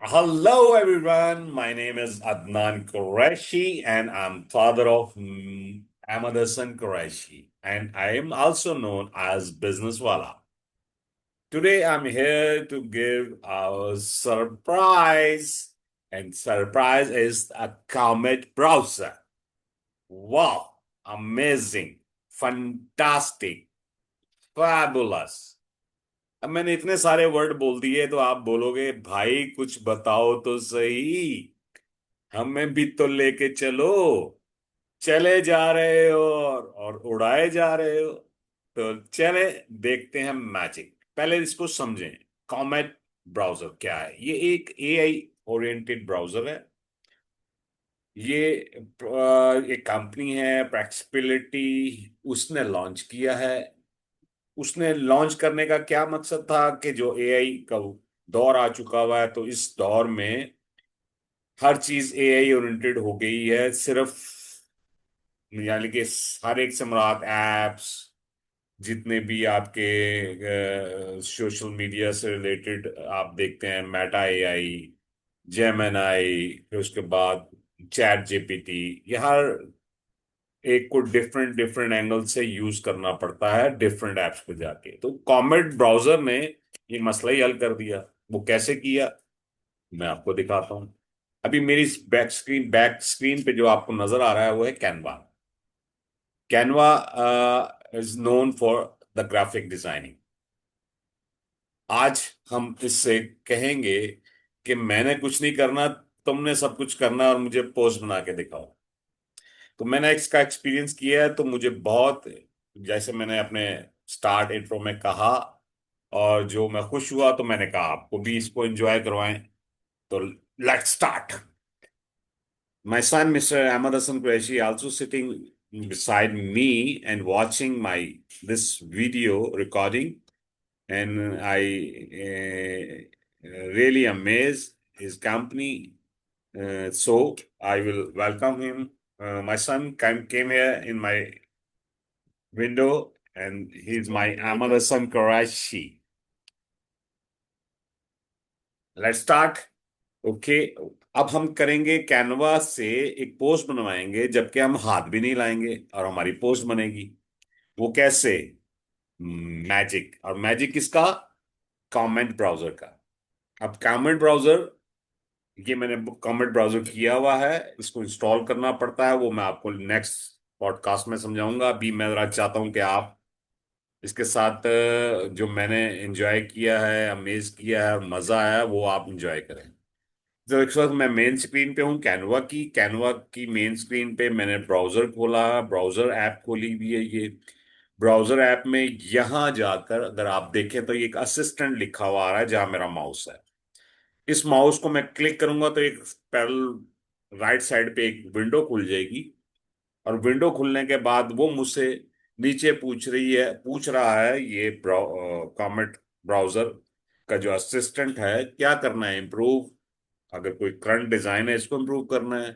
Hello, everyone. My name is Adnan Qureshi, and I'm father of Ahmad Hassan Qureshi, and I am also known as Businesswala. Today, I'm here to give our surprise, and surprise is a Comet browser. Wow, amazing, fantastic, fabulous. अब मैंने इतने सारे word बोल दिए तो आप बोलोगे भाई कुछ बताओ तो सही, हमें भी तो लेके चलो। चले जा रहे हो और उड़ाए जा रहे हो, तो चले देखते हैं मैजिक। पहले इसको समझें। कॉमेट ब्राउजर क्या है? ये एक एआई ओरिएंटेड ब्राउजर है। ये एक कंपनी है फ्लेक्सिबिलिटी, उसने लॉन्च किया है। उसने लॉन्च करने का क्या मकसद था कि जो एआई का दौर आ चुका हुआ है, तो इस दौर में हर चीज एआई ओरिएंटेड हो गई है। सिर्फ यानी कि हर एक से मुराद एप्स, जितने भी आपके सोशल मीडिया से रिलेटेड आप देखते हैं, मेटा एआई, जेमिनाई, फिर उसके बाद चैट जीपीटी, ये हर एक को डिफरेंट डिफरेंट एंगल से यूज करना पड़ता है डिफरेंट एप्स पे जाके। तो कॉमेट ब्राउजर ने ये मसला ही हल कर दिया। वो कैसे किया, मैं आपको दिखाता हूँ। अभी मेरी बैक स्क्रीन पे जो आपको नजर आ रहा है वो है Canva. Canva is known for the graphic designing. आज हम इससे कहेंगे कि मैंने कुछ नहीं करना, तुमने सब कुछ करना और मुझे पोस्ट बना के दिखाओ। तो मैंने इसका एक्सपीरियंस किया है, तो मुझे बहुत, जैसे मैंने अपने स्टार्ट इंट्रो में कहा, और जो मैं खुश हुआ, तो मैंने कहा आपको भी इसको एंजॉय करवाएं। तो let's start. My son, Mr. Ahmad Hassan Qureshi, also sitting beside me and watching my this video recording, and I really amazed his company. So I will welcome him. My son came here in my window, and he's my Ahmad Hassan Qureshi. Let's start. Okay. अब हम करेंगे Canva से एक post बनवाएंगे, जबकि हम हाथ भी नहीं लाएंगे और हमारी पोस्ट बनेगी। वो कैसे? मैजिक। और मैजिक किसका? कमेंट ब्राउजर का। अब कमेंट ब्राउजर, ये मैंने कमेंट ब्राउजर किया हुआ है। इसको इंस्टॉल करना पड़ता है, वो मैं आपको नेक्स्ट पॉडकास्ट में समझाऊंगा। अभी मैं जरा चाहता हूं कि आप इसके साथ जो मैंने एंजॉय किया है, अमेज किया है और मजा आया है, वो आप एंजॉय करें। तो इस वक्त मैं मेन स्क्रीन पे हूँ कैनवा की मेन स्क्रीन पे मैंने ब्राउजर खोला, ब्राउजर ऐप खोली हुई है ये। ब्राउजर ऐप में यहाँ जाकर अगर आप देखें तो ये एक असिस्टेंट लिखा हुआ आ रहा है जहां मेरा माउस है। इस माउस को मैं क्लिक करूंगा तो एक पैरल राइट साइड पे एक विंडो खुल जाएगी। और विंडो खुलने के बाद वो मुझसे नीचे पूछ रहा है, ये कॉमेट ब्राउजर का जो असिस्टेंट है, क्या करना है इम्प्रूव। अगर कोई करंट डिजाइन है इसको इम्प्रूव करना है।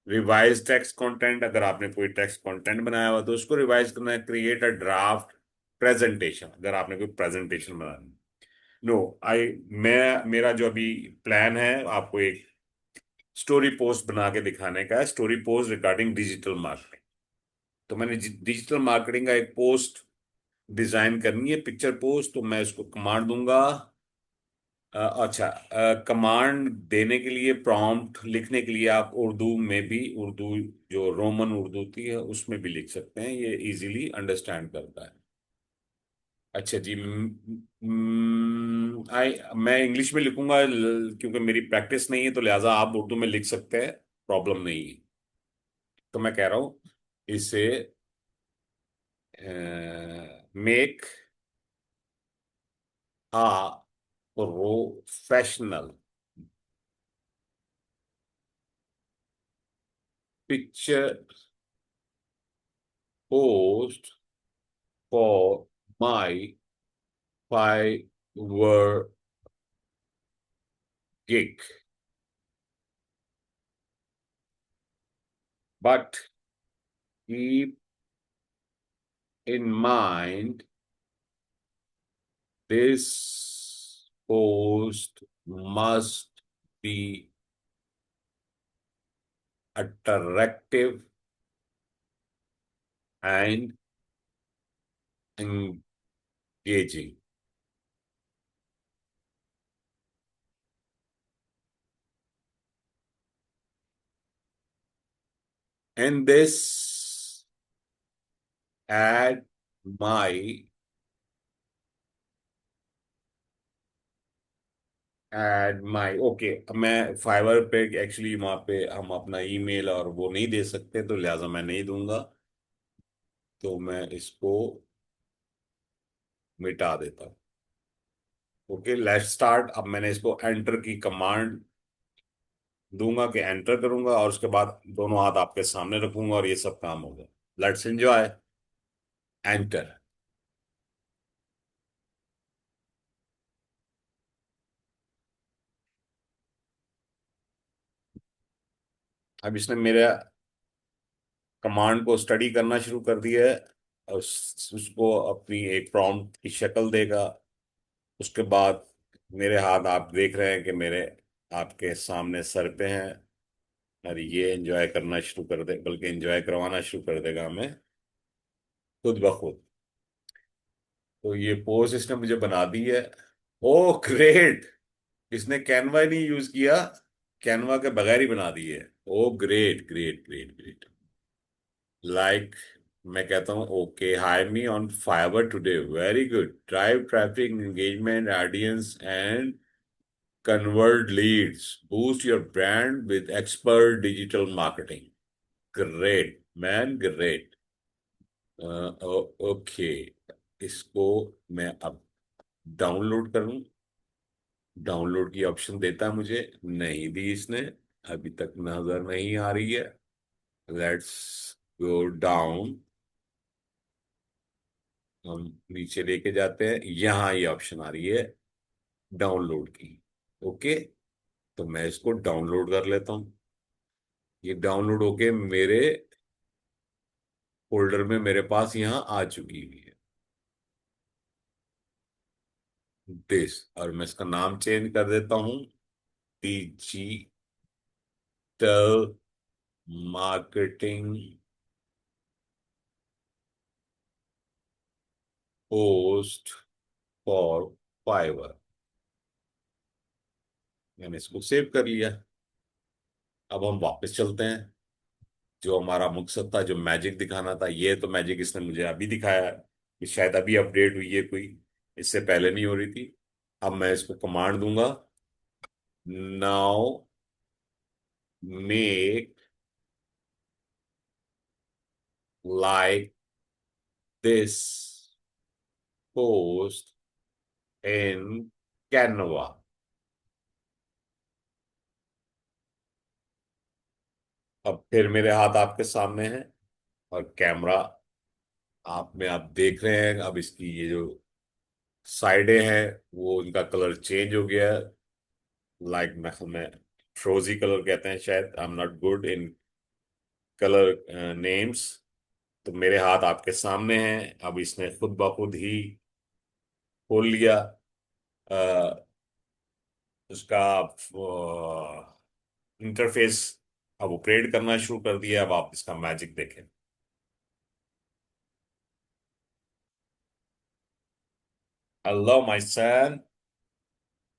रिवाइज टेक्स्ट कंटेंट, अगर आपने कोई टेक्स्ट कंटेंट बनाया हुआ तो उसको रिवाइज करना है। क्रिएट अ ड्राफ्ट प्रेजेंटेशन, अगर आपने कोई प्रेजेंटेशन बनानी। नो आई मैं मेरा जो अभी प्लान है, आपको एक स्टोरी पोस्ट बना के दिखाने का है। Story post regarding digital marketing. तो मैंने डिजिटल मार्केटिंग का एक पोस्ट डिजाइन करनी है, पिक्चर पोस्ट। तो मैं इसको कमांड दूंगा। अच्छा, कमांड देने के लिए, प्रॉम्प्ट लिखने के लिए आप उर्दू में भी, उर्दू जो रोमन उर्दू होती है उसमें भी लिख सकते हैं, ये इजीली अंडरस्टैंड करता है। अच्छा जी। मैं इंग्लिश में लिखूंगा क्योंकि मेरी प्रैक्टिस नहीं है, तो लिहाजा आप उर्दू में लिख सकते हैं, प्रॉब्लम नहीं है। तो मैं कह रहा हूँ इसे make a professional picture post for my 5 word gig. But keep in mind, this post must be attractive and engaging. And this add my okay, मैं फाइवर पे एक्चुअली वहां पे हम अपना ईमेल और वो नहीं दे सकते, तो लिहाजा मैं नहीं दूंगा, तो मैं इसको मिटा देता हूँ। Okay, let's start. अब मैंने इसको एंटर की कमांड दूंगा कि एंटर करूंगा, और उसके बाद दोनों हाथ आपके सामने रखूंगा और ये सब काम होगा। Let's enjoy. एंटर। अब इसने मेरे कमांड को स्टडी करना शुरू कर दिया है, और उसको अपनी एक प्रॉम्प्ट की शक्ल देगा। उसके बाद मेरे हाथ आप देख रहे हैं कि मेरे आपके सामने सर पे हैं, और ये एंजॉय करना शुरू कर दे, बल्कि एंजॉय करवाना शुरू कर देगा हमें खुद ब खुद। तो ये पोज इसने मुझे बना दी है। ओ ग्रेट, इसने कैनवा ही नहीं यूज किया, कैनवा के बगैर ही बना दी है। Oh great great great great. Like, मैं कहता हूँ okay, hire me on Fiverr today, very good, drive traffic, engagement, audience and convert leads, boost your brand with expert digital marketing. Great man, great। Okay, इसको मैं अब download करूं। Download की option देता है मुझे, नहीं दी इसने, अभी तक नजर नहीं आ रही है। Let's go down. हम नीचे लेके जाते हैं, यहाँ ये ऑप्शन आ रही है डाउनलोड की। ओके, तो मैं इसको डाउनलोड कर लेता हूँ। ये डाउनलोड होके मेरे फोल्डर में मेरे पास यहाँ आ चुकी हुई है, दिस। और मैं इसका नाम चेंज कर देता हूँ, digital marketing post for Fiverr. मैंने इसको सेव कर लिया। अब हम वापस चलते हैं। जो हमारा मकसद था, जो मैजिक दिखाना था, ये तो मैजिक इसने मुझे अभी दिखाया है, कि शायद अभी अपडेट हुई है कोई, इससे पहले नहीं हो रही थी। अब मैं इसको कमांड दूंगा, now make like this post in Canva. अब फिर मेरे हाथ आपके सामने हैं, और कैमरा आप में आप देख रहे हैं। अब इसकी ये जो साइडें हैं, वो इनका कलर चेंज हो गया है। लाइक मैं हमें फ्रोजी कलर कहते हैं शायद, I am not good in colour names. तो मेरे हाथ आपके सामने हैं, अब इसने खुद ब खुद ही खोल लिया उसका इंटरफेस, अब ऑपरेट करना शुरू कर दिया। अब आप इसका मैजिक देखें। Hello, my son.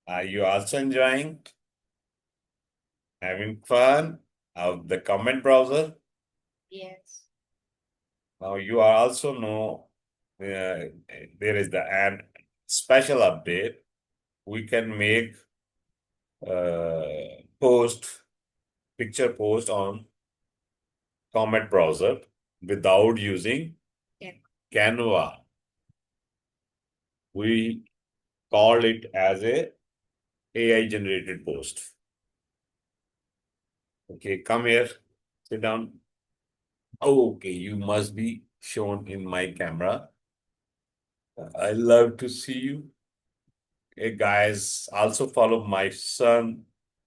Are you also enjoying having fun of the comment browser? Yes. Now you are also know there is the an special update. We can make post picture post on comment browser without using Canva. We call it as a AI generated post. Okay, come here, sit down. Okay, you must be shown in my camera. I love to see you. Hey guys, also follow my son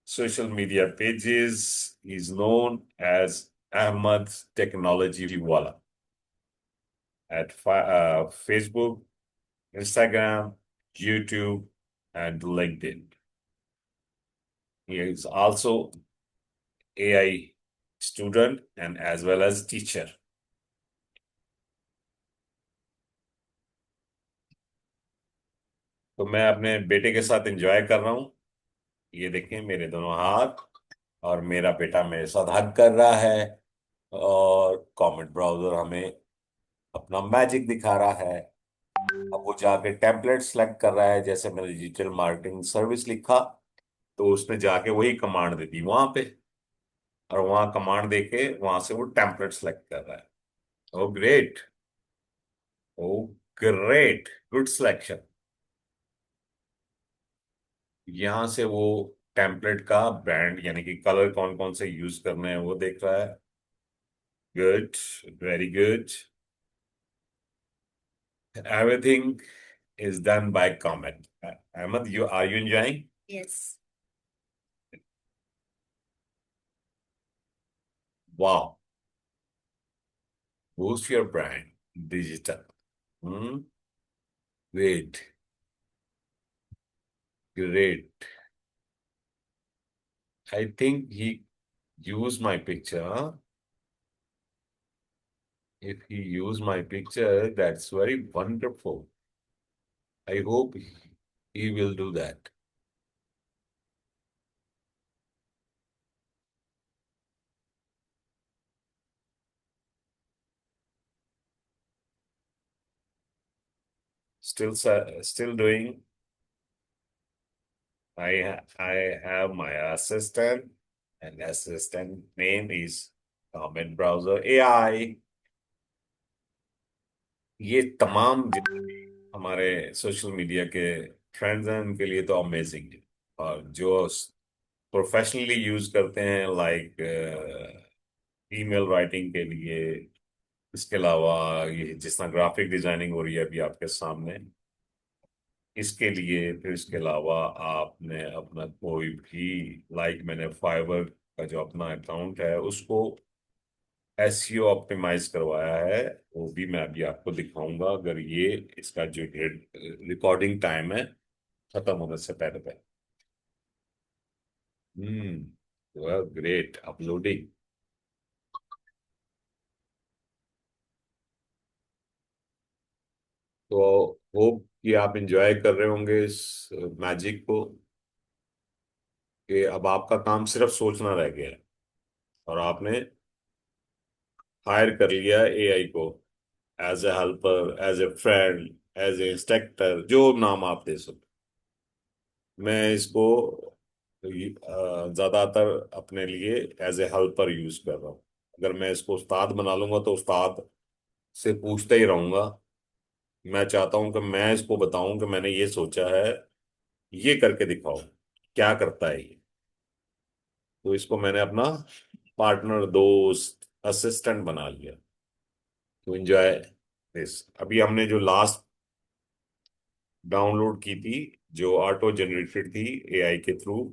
social media pages. He's known as Ahmad Technology Wala at Facebook, Instagram, YouTube, and LinkedIn. He is also AI student and as well as teacher. तो मैं अपने बेटे के साथ enjoy कर रहा हूँ। ये देखें मेरे दोनों हाथ, और मेरा बेटा मेरे साथ हग कर रहा है, और कॉमेंट ब्राउजर हमें अपना मैजिक दिखा रहा है। अब वो जाके टेम्पलेट सेलेक्ट कर रहा है, जैसे मैंने डिजिटल मार्केटिंग सर्विस लिखा तो उसने जाके वही कमांड दे दी वहां पे, और वहां कमांड देके वहां से वो टेम्पलेट सेलेक्ट कर रहा है। Oh great. ओ ग्रेट, गुड सिलेक्शन। यहाँ से वो टेम्पलेट का ब्रांड यानी कि कलर कौन कौन से यूज करने हैं वो देख रहा है। Good, very good. Everything is done by comment. Ahmed, you are you enjoying? Yes. Wow. Boost your brand. Digital. Hmm. Great. Great. I think he used my picture. Huh? If he used my picture, that's very wonderful. I hope he will do that. Still doing. I have my assistant, and assistant name is Comment Browser AI. ये तमाम जितने भी हमारे social media के trends हैं उनके लिए तो अमेजिंग है। और जो प्रोफेशनली यूज करते हैं, लाइक ईमेल राइटिंग के लिए, इसके अलावा ये जिस तरह ग्राफिक डिजाइनिंग हो रही है अभी आपके सामने, इसके लिए, फिर इसके अलावा आपने अपना कोई भी, लाइक मैंने फाइवर का जो अपना अकाउंट है उसको एसईओ ऑप्टिमाइज करवाया है, वो भी मैं अभी आपको दिखाऊंगा अगर ये इसका जो रिकॉर्डिंग टाइम है खत्म होने से पहले पहले। Great uploading. तो होप कि आप इंजॉय कर रहे होंगे इस मैजिक को, कि अब आपका काम सिर्फ सोचना रह गया है, और आपने हायर कर लिया एआई को as a helper, as a friend, as a instructor, जो नाम आप दे सकते। मैं इसको ज्यादातर अपने लिए एज ए हेल्पर यूज कर रहा हूँ। अगर मैं इसको उस्ताद बना लूंगा तो उस्ताद से पूछते ही रहूंगा। मैं चाहता हूं कि मैं इसको बताऊं कि मैंने ये सोचा है, ये करके दिखाओ, क्या करता है ये। तो इसको मैंने अपना पार्टनर, दोस्त, असिस्टेंट बना लिया। तो एंजॉय दिस। अभी हमने जो लास्ट डाउनलोड की थी, जो ऑटो जनरेटेड थी एआई के थ्रू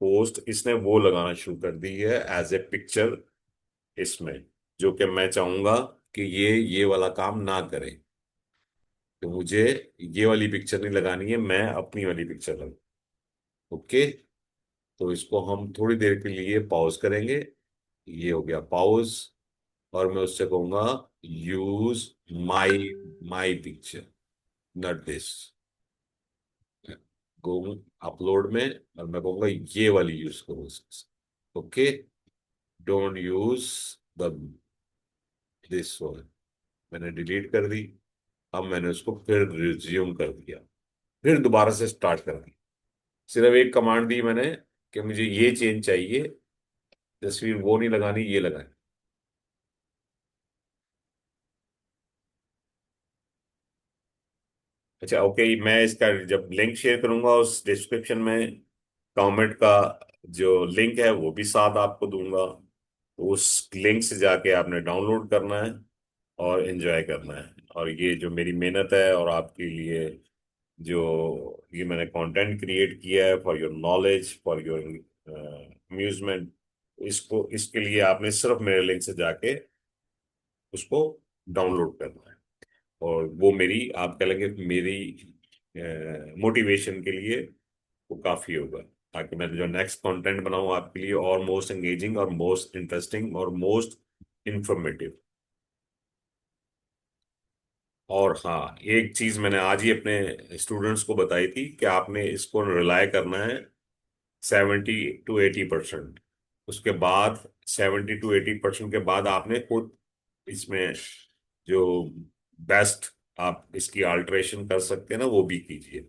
पोस्ट, इसने वो लगाना शुरू कर दी है एज ए पिक्चर इसमें, जो कि मैं चाहूंगा कि ये वाला काम ना करे। तो मुझे ये वाली पिक्चर नहीं लगानी है, मैं अपनी वाली पिक्चर लगा। ओके। तो इसको हम थोड़ी देर के लिए पॉज करेंगे। ये हो गया पॉज, और मैं उससे कहूंगा use my my picture, not this. Go upload में, और मैं कहूंगा ये वाली यूज करो। Okay. Don't use the this one. मैंने डिलीट कर दी। अब मैंने उसको फिर रिज्यूम कर दिया, फिर दोबारा से स्टार्ट कर दी। सिर्फ एक कमांड दी मैंने कि मुझे ये चेंज चाहिए, तस्वीर वो नहीं लगानी, ये लगानी। अच्छा ओके, मैं इसका जब लिंक शेयर करूंगा उस डिस्क्रिप्शन में कमेंट का जो लिंक है वो भी साथ आपको दूंगा। तो उस लिंक से जाके आपने डाउनलोड करना है और एंजॉय करना है। और ये जो मेरी मेहनत है और आपके लिए जो ये मैंने कंटेंट क्रिएट किया है for your knowledge, for your amusement, इसको इसके लिए आपने सिर्फ मेरे लिंक से जाके उसको डाउनलोड करना है। और वो मेरी, आप कह लेंगे मेरी मोटिवेशन के लिए वो काफी होगा। ताकि मैं जो नेक्स्ट कंटेंट बनाऊं आपके लिए और मोस्ट एंगेजिंग और मोस्ट इंटरेस्टिंग और मोस्ट इंफॉर्मेटिव। और हाँ, एक चीज मैंने आज ही अपने स्टूडेंट्स को बताई थी कि आपने इसको रिलाय करना है 70 to 80%। उसके बाद 70 to 80% के बाद आपने खुद इसमें जो बेस्ट आप इसकी अल्टरेशन कर सकते हैं ना, वो भी कीजिए।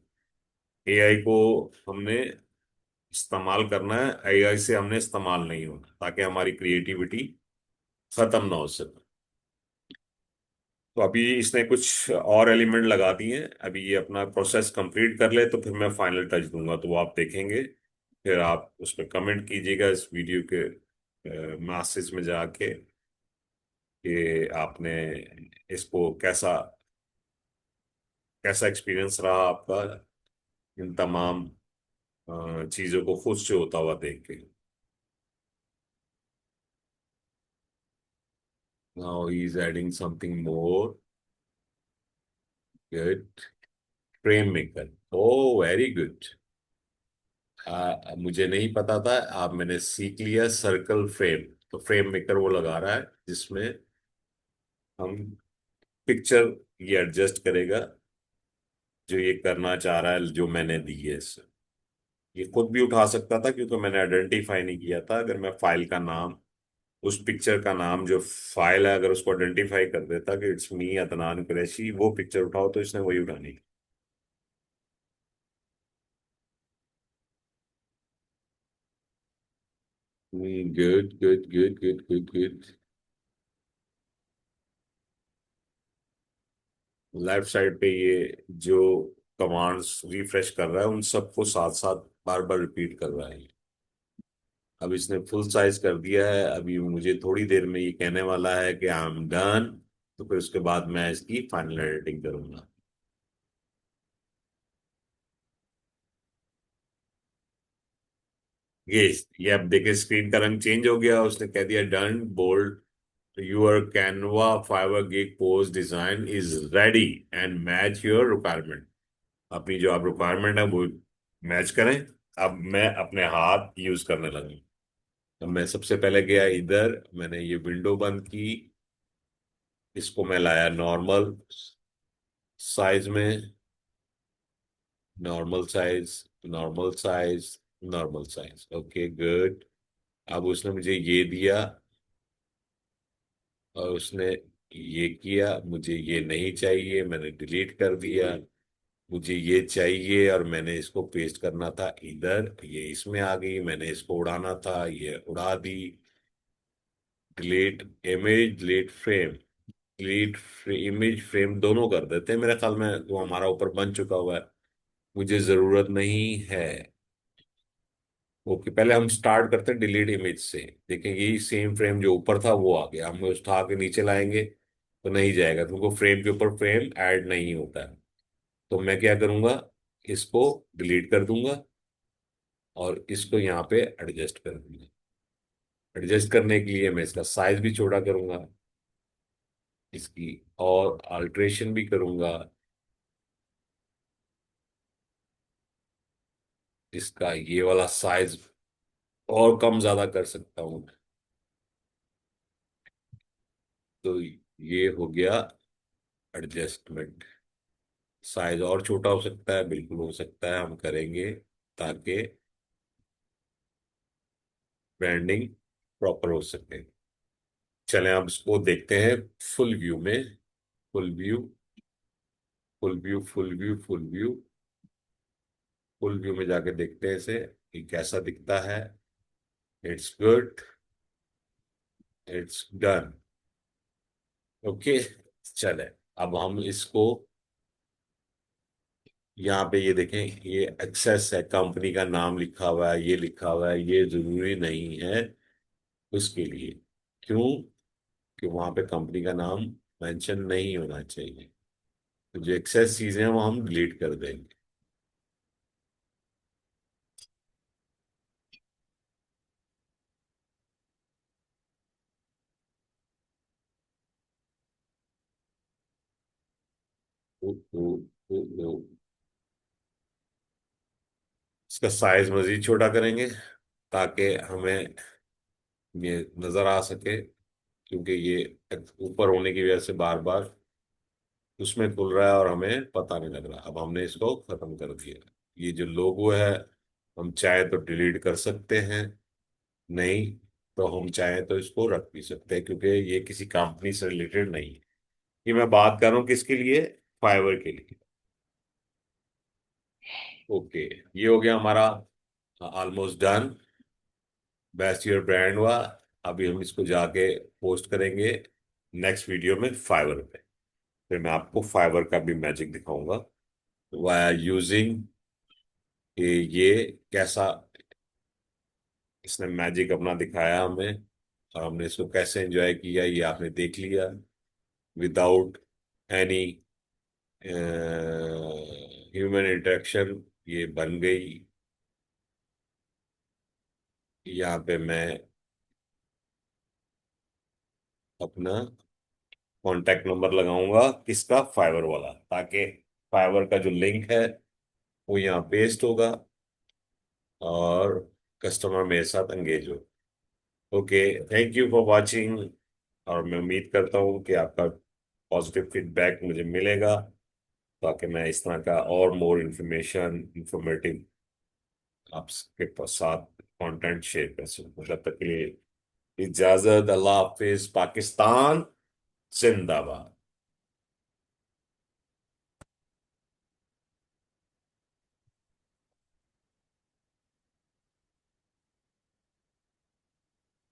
एआई को हमने इस्तेमाल करना है, एआई से हमने इस्तेमाल नहीं होना, ताकि हमारी क्रिएटिविटी खत्म ना हो सके। तो अभी इसने कुछ और एलिमेंट लगा दिए हैं, अभी ये अपना प्रोसेस कंप्लीट कर ले तो फिर मैं फाइनल टच दूंगा, तो वो आप देखेंगे। फिर आप उस पर कमेंट कीजिएगा इस वीडियो के मैसेज में जाके कि आपने इसको कैसा कैसा एक्सपीरियंस रहा आपका इन तमाम चीजों को खुद से होता हुआ देख के। Now he is adding something more. Good. Frame maker. Oh, very good. मुझे नहीं पता था, आप मैंने सीख लिया सर्कल फ्रेम। तो फ्रेम मेकर वो लगा रहा है जिसमें हम पिक्चर ये एडजस्ट करेगा जो ये करना चाह रहा है, जो मैंने दी है इससे। ये खुद भी उठा सकता था क्योंकि मैंने आइडेंटिफाई नहीं किया था। अगर मैं फाइल का नाम, उस पिक्चर का नाम जो फाइल है, अगर उसको आइडेंटिफाई कर देता कि इट्स मी अदनान कुरैशी, वो पिक्चर उठाओ, तो इसने वही उठानी। Good good good good good good. Left side पे ये जो कमांड्स रिफ्रेश कर रहा है उन सबको साथ साथ बार बार रिपीट कर रहा है। अब इसने फुल साइज कर दिया है, अभी मुझे थोड़ी देर में ये कहने वाला है कि आई एम डन। तो फिर उसके बाद मैं इसकी फाइनल एडिटिंग करूंगा। ये ये अब देखिए स्क्रीन का रंग चेंज हो गया, उसने कह दिया done bold. Your Canva 5 gig post design is ready and match your requirement. अपनी जो आप रिक्वायरमेंट है वो मैच करें। अब मैं अपने हाथ यूज करने लगा। तो मैं सबसे पहले गया इधर, मैंने ये विंडो बंद की, इसको मैं लाया नॉर्मल साइज में। Normal size, normal size, normal size, okay good. अब उसने मुझे ये दिया और उसने ये किया, मुझे ये नहीं चाहिए, मैंने डिलीट कर दिया। मुझे ये चाहिए और मैंने इसको पेस्ट करना था इधर, ये इसमें आ गई, मैंने इसको उड़ाना था, ये उड़ा दी। Delete image, delete frame. Delete image frame दोनों कर देते हैं मेरे ख्याल में, तो हमारा ऊपर बन चुका हुआ है, मुझे जरूरत नहीं है। ओके, पहले हम स्टार्ट करते हैं डिलीट इमेज से। देखें यही सेम फ्रेम जो ऊपर था वो आ गया, हम उठा के नीचे लाएंगे तो नहीं जाएगा, क्योंकि फ्रेम के ऊपर फ्रेम ऐड नहीं होता है। तो मैं क्या करूंगा, इसको डिलीट कर दूंगा और इसको यहाँ पे एडजस्ट कर दूंगा। एडजस्ट करने के लिए मैं इसका साइज भी छोटा करूंगा, इसकी और अल्ट्रेशन भी करूंगा, इसका ये वाला साइज और कम ज्यादा कर सकता हूँ। तो ये हो गया एडजस्टमेंट। साइज और छोटा हो सकता है, बिल्कुल हो सकता है, हम करेंगे ताकि ब्रांडिंग प्रॉपर हो सके। चलें अब इसको देखते हैं फुल व्यू में। Full view, full view, full view, full view. Full view में जाके देखते हैं इसे कि कैसा दिखता है। It's good. It's done. Okay. चले अब हम इसको यहाँ पे ये देखें, ये एक्सेस है, कंपनी का नाम लिखा हुआ है, ये लिखा हुआ है, ये जरूरी नहीं है उसके लिए। क्यों? कि वहां पे कंपनी का नाम मेंशन नहीं होना चाहिए। तो जो एक्सेस चीजें हैं वो हम डिलीट कर देंगे। ओ, ओ, ओ, ओ। इसका साइज मजीद छोटा करेंगे ताकि हमें ये नजर आ सके, क्योंकि ये ऊपर होने की वजह से बार बार उसमें खुल रहा है और हमें पता नहीं लग रहा। अब हमने इसको खत्म कर दिया। ये जो लोगो है, हम चाहे तो डिलीट कर सकते हैं, नहीं तो हम चाहे तो इसको रख भी सकते हैं, क्योंकि ये किसी कंपनी से रिलेटेड नहीं है। ये मैं बात कर रहा हूँ किसके लिए, फाइवर के लिए। ओके, ये हो गया हमारा almost done. Best year brand हुआ। अभी हम इसको जाके पोस्ट करेंगे नेक्स्ट वीडियो में फाइवर पे। फिर मैं आपको फाइवर का भी मैजिक दिखाऊंगा, वाया यूजिंग ये कैसा इसने मैजिक अपना दिखाया हमें, और हमने इसको कैसे एंजॉय किया ये आपने देख लिया। विदाउट एनी ह्यूमन इंटरेक्शन ये बन गई। यहाँ पे मैं अपना कॉन्टैक्ट नंबर लगाऊंगा किसका, फाइवर वाला, ताकि फाइवर का जो लिंक है वो यहाँ पेस्ट होगा और कस्टमर मेरे साथ एंगेज हो। Okay, thank you for watching. और मैं उम्मीद करता हूँ कि आपका पॉजिटिव फीडबैक मुझे मिलेगा, ताकि मैं इस तरह का और मोर इंफॉर्मेटिव आपके साथ कंटेंट शेयर कर सकूं। तब तक के लिए इजाजत। अल्लाह हाफिज। पाकिस्तान जिंदाबाद।